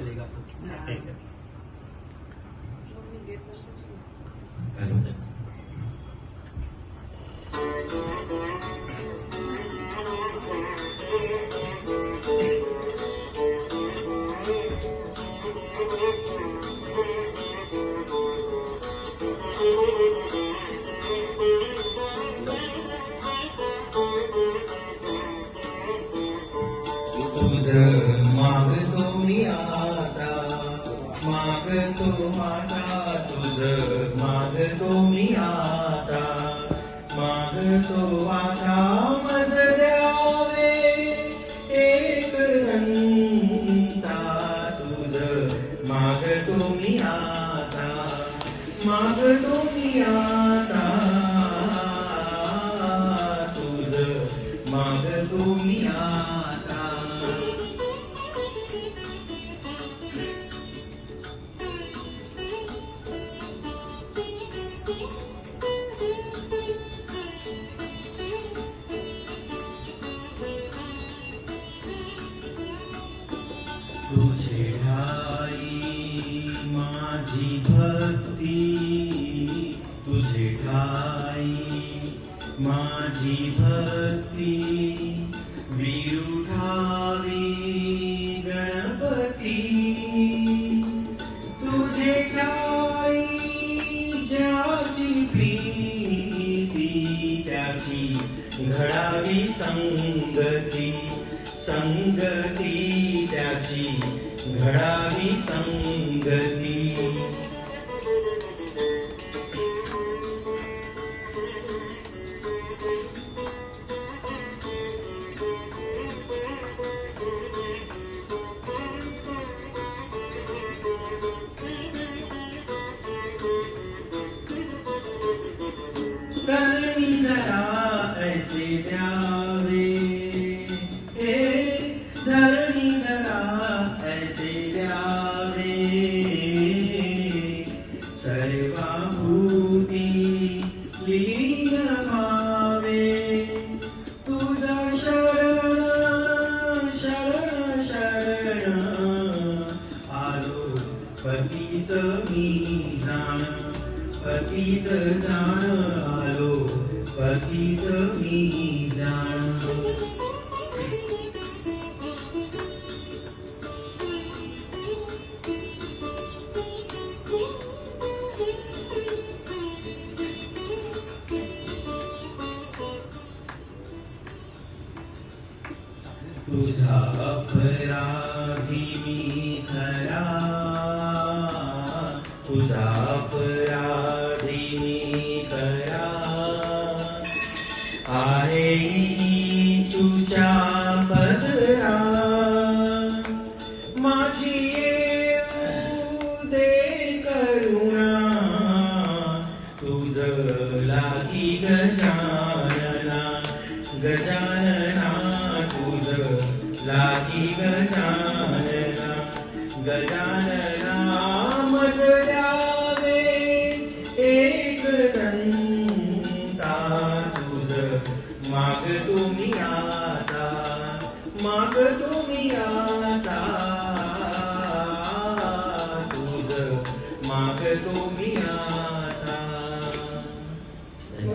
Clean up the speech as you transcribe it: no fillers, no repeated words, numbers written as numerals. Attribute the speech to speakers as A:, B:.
A: चलेगा आपको।
B: मागतो मी आता, मागतो आता तुझ, मागतो मी आता, मागतो आता मज द्यावे एक दंता तुझ, मागतो मी आता, मागतो मी आता तुझ, मागतो मी आता। तुझे ठाई माझी भक्ती, तुझे ठाई माझी भक्ती, विरुठावी गणपती, तुझे ठाई ज्याची प्रीती त्याची घडावी संगती, संगती त्याची घडावी संगती। धरणीधरा ऐसे द्यावे, धरणीधरा ऐसे द्यावे, सर्वभूती लीन व्हावे, तुझा शरण शरण शरण आलो पतित मी जाण, पतित जाण आलो पतित मी जाण। तुझा अपराधी मी खरा, तुझा अपराधी मी खरा, आहे तुझ्या पदरा, माझी येऊ दे करुणा, तुझ लागी गजानना, गजानना तुझ लागी गजानना, गजानना मज द्यावे एक दंता तुझ, मागतो मी आता, मागतो मी आता।